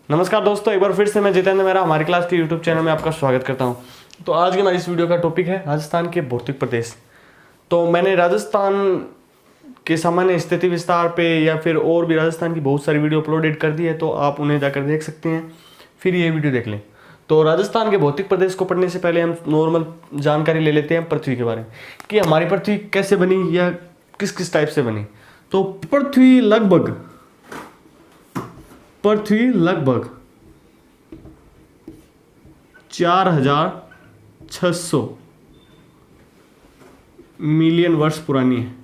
नमस्कार दोस्तों, एक बार फिर से मैं जितेंद्र मेहरा हमारी क्लास के यूट्यूब चैनल में आपका स्वागत करता हूं। तो आज की हमारी इस वीडियो का टॉपिक है राजस्थान के भौतिक प्रदेश। तो मैंने राजस्थान के सामान्य स्थिति विस्तार पे या फिर और भी राजस्थान की बहुत सारी वीडियो अपलोडेड कर दी है, तो आप उन्हें जाकर देख सकते हैं, फिर ये वीडियो देख लें। तो राजस्थान के भौतिक प्रदेश को पढ़ने से पहले हम नॉर्मल जानकारी ले लेते हैं पृथ्वी के बारे में कि हमारी पृथ्वी कैसे बनी या किस किस टाइप से बनी। तो पृथ्वी लगभग 4600 मिलियन वर्ष पुरानी है।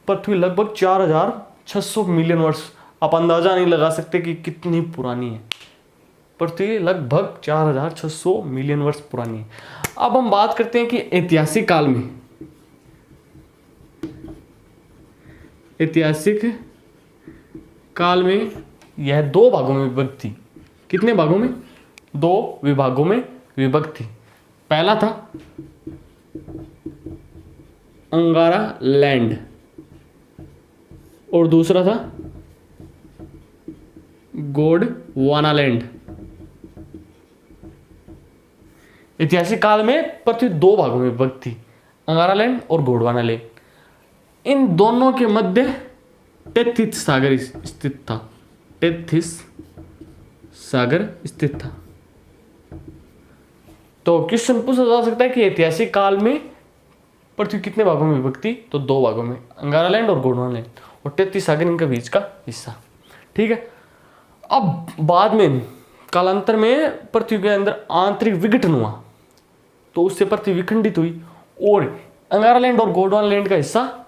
पृथ्वी लगभग 4600 मिलियन वर्ष, आप अंदाजा नहीं लगा सकते कि कितनी पुरानी है। पृथ्वी लगभग 4600 मिलियन वर्ष पुरानी है। अब हम बात करते हैं कि ऐतिहासिक काल में यह दो भागों में विभक्त थी। कितने भागों में? दो विभागों में विभक्त थी। पहला था अंगारा लैंड और दूसरा था गोंडवाना लैंड। ऐतिहासिक काल में पृथ्वी दो भागों में विभक्त थी, अंगारा लैंड और गोंडवाना लैंड। इन दोनों के मध्य टेथिस सागर स्थित था। तो क्वेश्चन पूछा जा सकता है कि ऐतिहासिक काल में पृथ्वी कितने भागों में विभक्त थी? तो दो भागों में, अंगारा लैंड और गोंडवाना लैंड, और टेथिस सागर इनके बीच का हिस्सा। ठीक है। अब बाद में कालांतर में पृथ्वी के अंदर आंतरिक विघटन हुआ, तो उससे पृथ्वी विखंडित हुई और अंगारा लैंड और गोंडवाना लैंड का हिस्सा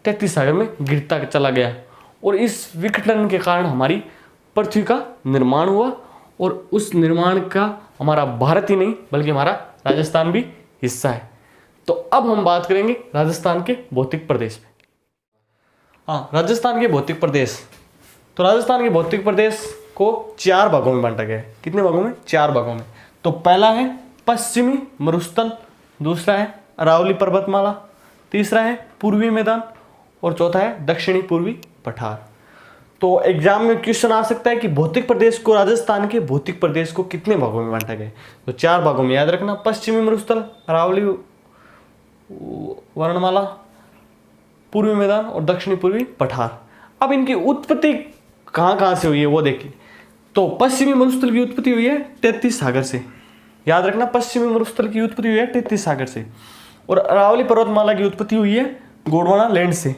टेथिस सागर में गिरता चला गया, और इस विघटन के कारण हमारी पृथ्वी का निर्माण हुआ, और उस निर्माण का हमारा भारत ही नहीं बल्कि हमारा राजस्थान भी हिस्सा है। तो अब हम बात करेंगे राजस्थान के भौतिक प्रदेश पे। हाँ, राजस्थान के भौतिक प्रदेश। तो राजस्थान के भौतिक प्रदेश को चार भागों में बांटा गया है। कितने भागों में? चार भागों में। तो पहला है पश्चिमी मरुस्थल, दूसरा है अरावली पर्वतमाला, तीसरा है पूर्वी मैदान, और चौथा है दक्षिणी पूर्वी पठार। तो एग्जाम में क्वेश्चन आ सकता है कि भौतिक प्रदेश को, राजस्थान के भौतिक प्रदेश को कितने भागों में बांटा गया है? तो चार भागों में, याद रखना, पश्चिमी मरुस्थल, अरावली वर्णमाला, पूर्वी मैदान और दक्षिणी पूर्वी पठार। अब इनकी उत्पत्ति कहाँ से हुई है वो देखिए। तो पश्चिमी मरुस्थल की उत्पत्ति हुई है टेथिस सागर से, याद रखना, पश्चिमी मरुस्थल की उत्पत्ति हुई है टेथिस सागर से, और अरावली पर्वतमाला की उत्पत्ति हुई है गोंडवाना लैंड से।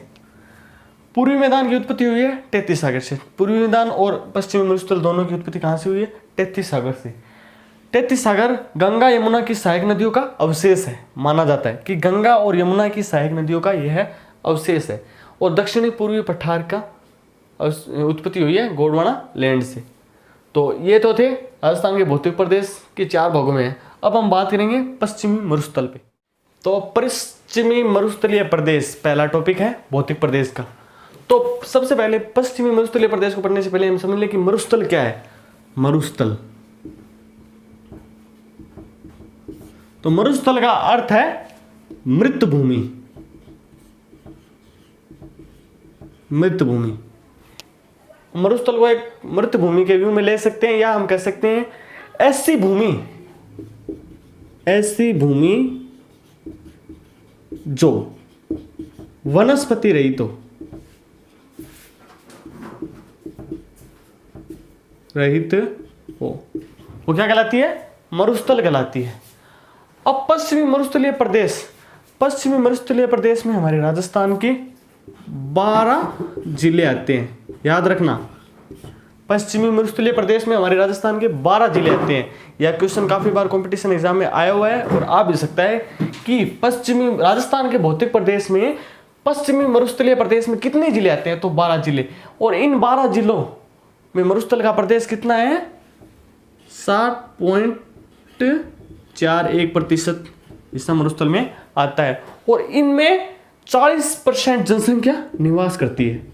पूर्वी मैदान की उत्पत्ति हुई है टेथिस सागर से। पूर्वी मैदान और पश्चिमी मरुस्थल दोनों की उत्पत्ति कहाँ से हुई है? टेथिस सागर से। टेथिस सागर गंगा यमुना की सहायक नदियों का अवशेष है, माना जाता है कि गंगा और यमुना की सहायक नदियों का यह अवशेष है, और दक्षिणी पूर्वी पठार का उत्पत्ति हुई है गोंडवाना लैंड से। तो ये तो थे राजस्थान के भौतिक प्रदेश के चार भागों में है। अब हम बात करेंगे पश्चिमी मरुस्थल पे। तो पश्चिमी मरुस्थलीय प्रदेश पहला टॉपिक है भौतिक प्रदेश का। तो सबसे पहले पश्चिमी मरुस्थलीय प्रदेश को पढ़ने से पहले हम समझ लें कि मरुस्थल क्या है। मरुस्थल, तो मरुस्थल का अर्थ है मृत भूमि। मृत भूमि, मरुस्थल को एक मृत भूमि के व्यू में ले सकते हैं, या हम कह सकते हैं ऐसी भूमि जो वनस्पति रहित हो, वो क्या कहलाती है? मरुस्थल कहलाती है। अब पश्चिमी मरुस्थलीय प्रदेश में हमारे राजस्थान के 12 जिले आते हैं, याद रखना। पश्चिमी मरुस्थलीय प्रदेश में हमारे राजस्थान के 12 जिले आते हैं। यह क्वेश्चन काफी बार कंपटीशन एग्जाम में आया हुआ है और आ भी सकता है कि पश्चिमी राजस्थान के भौतिक प्रदेश में, पश्चिमी मरुस्थलीय प्रदेश में कितने जिले आते हैं? तो 12 जिले, और इन 12 जिलों में मरुस्थल का प्रदेश कितना है? 60.41% हिस्सा मरुस्थल में आता है, और इनमें 40% जनसंख्या निवास करती है।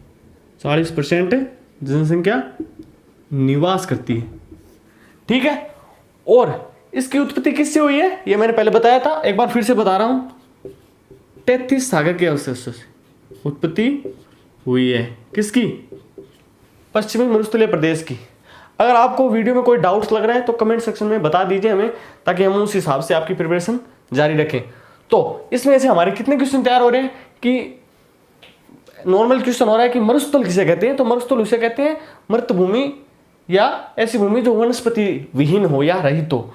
40% जनसंख्या निवास करती है। ठीक है। और इसकी उत्पत्ति किससे हुई है? ये मैंने पहले बताया था, एक बार फिर से बता रहा हूं। टेथिस सागर के अवशेषों से उत्पत्ति हुई है। किसकी? पश्चिमी मरुस्थलीय प्रदेश की। अगर आपको वीडियो में कोई डाउट्स लग रहा है तो कमेंट सेक्शन में बता दीजिए हमें, ताकि हम उस हिसाब से आपकी प्रिपरेशन जारी रखें। तो इसमें से हमारे कितने क्वेश्चन तैयार हो रहे हैं कि नॉर्मल क्वेश्चन हो रहा है कि मरुस्थल किसे कहते हैं, तो मरुस्थल उसे कहते हैं मृत भूमि या ऐसी भूमि जो वनस्पति विहीन हो या रहित हो।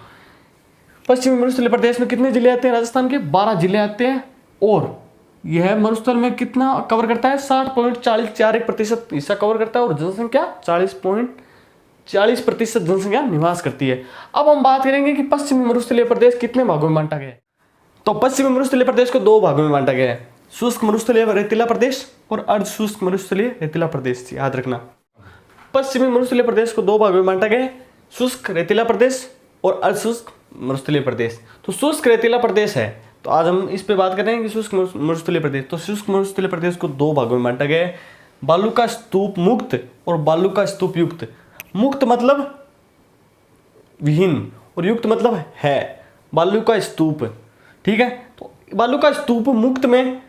पश्चिमी मरुस्थलीय प्रदेश में कितने जिले आते हैं? राजस्थान के 12 जिले आते हैं, और यह मरुस्थल में कितना कवर करता है? 60.41% हिस्सा कवर करता है, और जनसंख्या 40% जनसंख्या निवास करती है। अब हम बात करेंगे कि पश्चिमी मरुस्थलीय प्रदेश कितने भागों में बांटा गया है। तो पश्चिमी मरुस्थलीय प्रदेश को 2 भागों में बांटा गया है, शुष्क मरुस्थलीय रेतीला प्रदेश और अर्ध शुष्क मरुस्थलीय रेतीला प्रदेश। याद रखना, पश्चिमी मरुस्थलीय प्रदेश को 2 भागों में बांटा गया है, शुष्क रेतीला प्रदेश और अर्ध शुष्क मरुस्थलीय प्रदेश। तो शुष्क रेतीला प्रदेश है, तो आज हम इस पे बात कर रहे हैं कि शुष्क मरुस्थलीय प्रदेश। तो शुष्क मरुस्थलीय प्रदेश को 2 भागों में बांटा गया है, बालू का स्तूप मुक्त और बालू का स्तूप युक्त। मुक्त मतलब विहीन और युक्त मतलब है बालू का स्तूप। ठीक है, तो बालू का स्तूप मुक्त में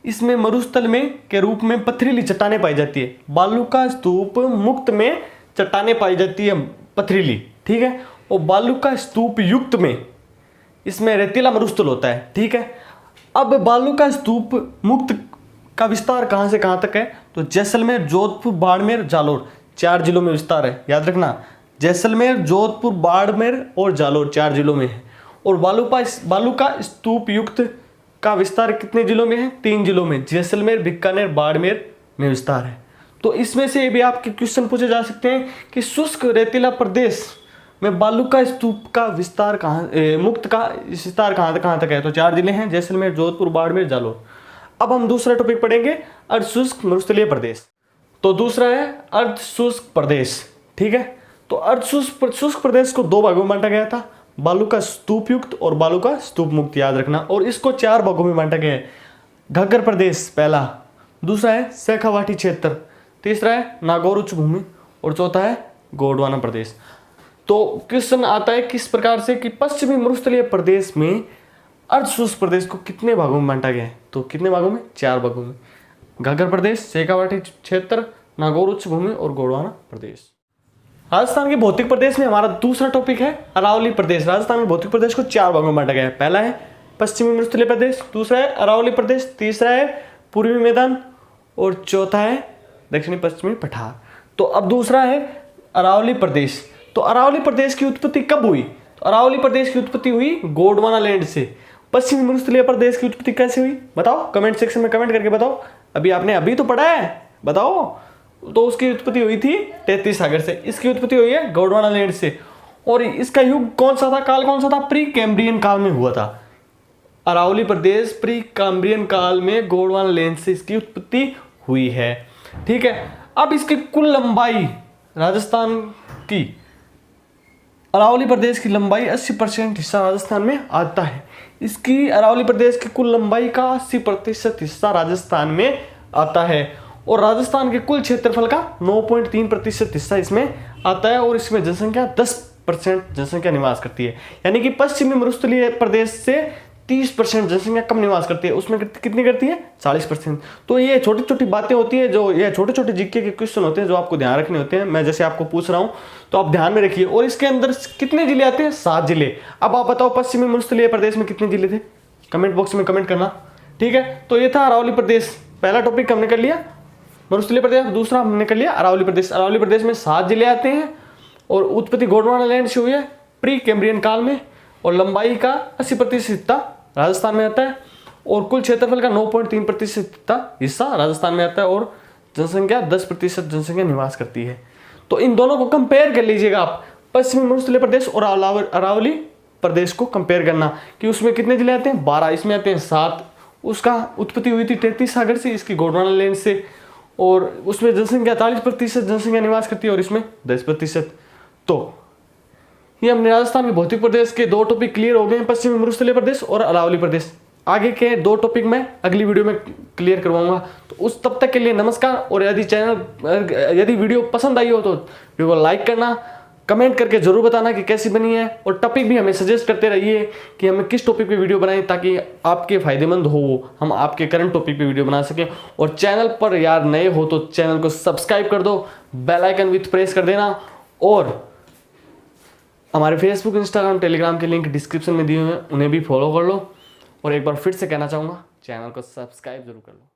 इसमें मरुस्थल में के रूप में पथरीली चट्टानें पाई जाती है। बालू का स्तूप मुक्त में चट्टानें पाई जाती है पथरीली। ठीक है, और बालू का स्तूप युक्त में इसमें रेतीला मरुस्थल होता है। ठीक है, अब बालू का स्तूप मुक्त का विस्तार कहाँ से कहाँ तक है? तो जैसलमेर, जोधपुर, बाड़मेर, जालोर 4 जिलों में विस्तार है। याद रखना, जैसलमेर, जोधपुर, बाड़मेर और जालोर 4 जिलों में है। और बालू का स्तूप युक्त का विस्तार कितने जिलों में है? 3 जिलों में, जैसलमेर, बीकानेर, बाड़मेर में विस्तार है। तो इसमें से भी आपके क्वेश्चन पूछे जा सकते हैं कि शुष्क रेतीला प्रदेश में बालू का स्तूप का विस्तार मुक्त का विस्तार कहाँ तक है? तो 4 जिले हैं, जैसलमेर, जोधपुर, बाड़मेर, जालोर। अब हम दूसरा टॉपिक पढ़ेंगे, अर्ध शुष्क मरुस्थलीय प्रदेश। तो दूसरा है अर्ध शुष्क प्रदेश। ठीक है, तो अर्ध शुष्क प्रदेश को 2 भागों में बांटा गया था, बालू का स्तूप युक्त और बालू का स्तूप मुक्त। याद रखना, और इसको 4 भागों में बांटा गया है, घग्गर प्रदेश पहला, दूसरा है शेखावाटी क्षेत्र, तीसरा है नागौर उच्च भूमि और चौथा है गोंडवाना प्रदेश। तो क्वेश्चन आता है किस प्रकार से कि पश्चिमी मरुस्थलीय प्रदेश में अर्ध शुष्क प्रदेश को कितने भागों में बांटा गया है? तो कितने भागों में? 4 भागों में, घग्गर प्रदेश, शेखावाटी क्षेत्र, नागौर उच्च भूमि और गोंडवाना प्रदेश। राजस्थान के भौतिक प्रदेश में हमारा दूसरा टॉपिक है अरावली प्रदेश। राजस्थान के भौतिक प्रदेश को 4 भागों में बांटा गया है, पहला है पश्चिमी मरुस्थलीय प्रदेश, दूसरा है अरावली प्रदेश, तीसरा है पूर्वी मैदान और चौथा है दक्षिणी पश्चिमी पठार। तो अब दूसरा है अरावली प्रदेश। तो अरावली प्रदेश की उत्पत्ति कब हुई? तो अरावली प्रदेश की उत्पत्ति हुई गोंडवाना लैंड से। पश्चिमी मरुस्थलीय प्रदेश की उत्पत्ति कैसे हुई बताओ, कमेंट सेक्शन में कमेंट करके बताओ। अभी तो पढ़ा है, बताओ। तो उसकी उत्पत्ति हुई थी 33 सागर से, इसकी उत्पत्ति हुई है गोंडवाना लैंड से। और इसका युग कौन सा था, काल कौन सा था? प्री कैम्ब्रियन काल में हुआ था। अरावली प्रदेश प्री कैम्ब्रियन काल में गोंडवाना लैंड से इसकी उत्पत्ति हुई है। ठीक है, अब इसकी कुल लंबाई राजस्थान की, अरावली प्रदेश की लंबाई 80% हिस्सा राजस्थान में आता है। इसकी अरावली प्रदेश की कुल लंबाई का 80% हिस्सा राजस्थान में आता है और राजस्थान के कुल क्षेत्रफल का 9.3% हिस्सा इसमें आता है और इसमें जनसंख्या 10% जनसंख्या निवास करती है। यानी कि पश्चिमी मरुस्थलीय प्रदेश से 30% जनसंख्या कम निवास करती है, उसमें कितनी करती है? 40%। तो ये छोटी छोटी बातें होती है, जो ये छोटे छोटे जीके के क्वेश्चन होते हैं जो आपको ध्यान रखने होते हैं। मैं जैसे आपको पूछ रहा हूँ तो आप ध्यान में रखिए। और इसके अंदर कितने जिले आते हैं? 7 जिले। अब आप बताओ पश्चिमी मरुस्थलीय प्रदेश में कितने जिले थे? कमेंट बॉक्स में कमेंट करना। ठीक है, तो ये था अरावली प्रदेश, पहला टॉपिक हमने कर लिया मरुस्थलीय प्रदेश, दूसरा हमने कर लिया अरावली प्रदेश। अरावली प्रदेश में 7 जिले आते हैं और उत्पत्ति गोंडवाना लैंड से हुई है प्री कैम्ब्रियन काल में और लंबाई का 80% हिस्सा राजस्थान में आता है और कुल क्षेत्रफल का 9.3% हिस्सा राजस्थान में आता है और जनसंख्या 10% जनसंख्या निवास करती है। तो इन दोनों को कंपेयर कर लीजिएगा आप, पश्चिमी मरुस्थलीय प्रदेश और अरावली प्रदेश को कंपेयर करना कि उसमें कितने जिले आते हैं? 12, इसमें आते हैं 7। उसका उत्पत्ति हुई थी 33 सागर से, इसकी गोंडवाना लैंड से, और उसमें जनसंख्या 40% जनसंख्या निवास करती है और इसमें 10%। तो ये हमने राजस्थान के भौतिक प्रदेश के 2 टॉपिक क्लियर हो गए हैं, पश्चिमी मरुस्थलीय प्रदेश और अरावली प्रदेश। आगे के 2 टॉपिक मैं अगली वीडियो में क्लियर करवाऊंगा। तो उस तब तक के लिए नमस्कार। और यदि वीडियो पसंद आई हो तो वीडियो को लाइक करना, कमेंट करके जरूर बताना कि कैसी बनी है, और टॉपिक भी हमें सजेस्ट करते रहिए कि हमें किस टॉपिक पे वीडियो बनाएं ताकि आपके फायदेमंद हो, हम आपके करंट टॉपिक पे वीडियो बना सकें। और चैनल पर यार नए हो तो चैनल को सब्सक्राइब कर दो, बेल आइकन विथ प्रेस कर देना, और हमारे फेसबुक, इंस्टाग्राम, टेलीग्राम के लिंक डिस्क्रिप्शन में दिए हुए हैं, उन्हें भी फॉलो कर लो। और एक बार फिर से कहना चाहूँगा, चैनल को सब्सक्राइब जरूर कर लो।